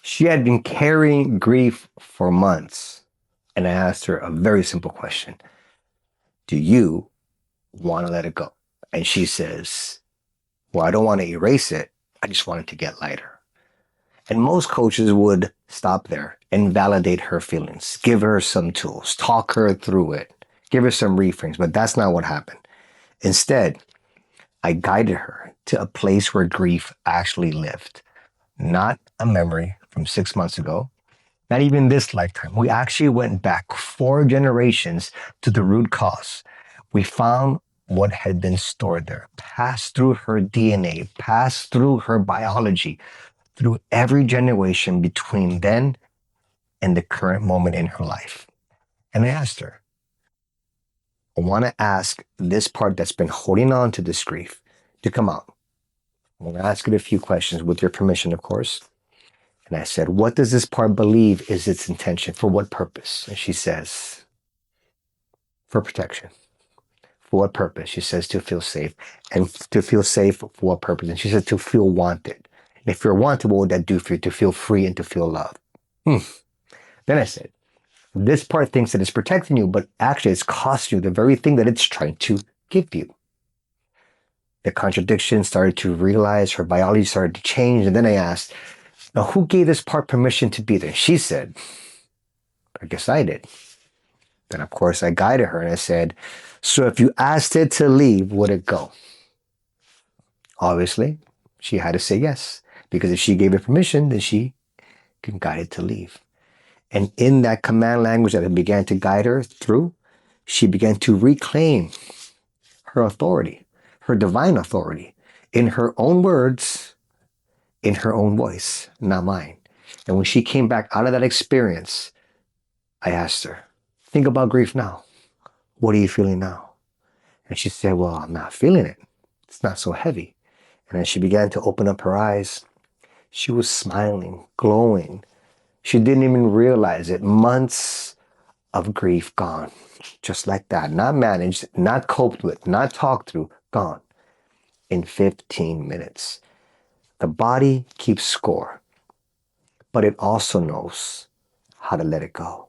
She had been carrying grief for months. And I asked her a very simple question. Do you want to let it go? And she says, well, I don't want to erase it. I just want it to get lighter. And most coaches would stop there and validate her feelings, give her some tools, talk her through it, give her some reframes. But that's not what happened. Instead, I guided her to a place where grief actually lived, not a memory from 6 months ago, not even this lifetime. We actually went back 4 generations to the root cause. We found what had been stored there, passed through her DNA, passed through her biology, through every generation between then and the current moment in her life. And I asked her, I want to ask this part that's been holding on to this grief to come out. I'm going to ask it a few questions with your permission, of course. And I said, what does this part believe is its intention? For what purpose? And she says, for protection. For what purpose? She says, to feel safe. And to feel safe for what purpose? And she said, to feel wanted. And if you're wanted, what would that do for you? To feel free and to feel loved. Then I said, this part thinks that it's protecting you, but actually it's costing you the very thing that it's trying to give you. The contradiction started to realize, her biology started to change. And then I asked, now who gave this part permission to be there? She said, I guess I did. Then of course I guided her and I said, so if you asked it to leave, would it go? Obviously, she had to say yes, because if she gave it permission, then she can guide it to leave. And in that command language that I began to guide her through, she began to reclaim her authority, her divine authority, in her own words, in her own voice, not mine. And when she came back out of that experience, I asked her, think about grief now. What are you feeling now? And she said, well, I'm not feeling it. It's not so heavy. And as she began to open up her eyes, she was smiling, glowing. She didn't even realize it. Months of grief gone, just like that. Not managed, not coped with, not talked through, gone in 15 minutes. The body keeps score, but it also knows how to let it go.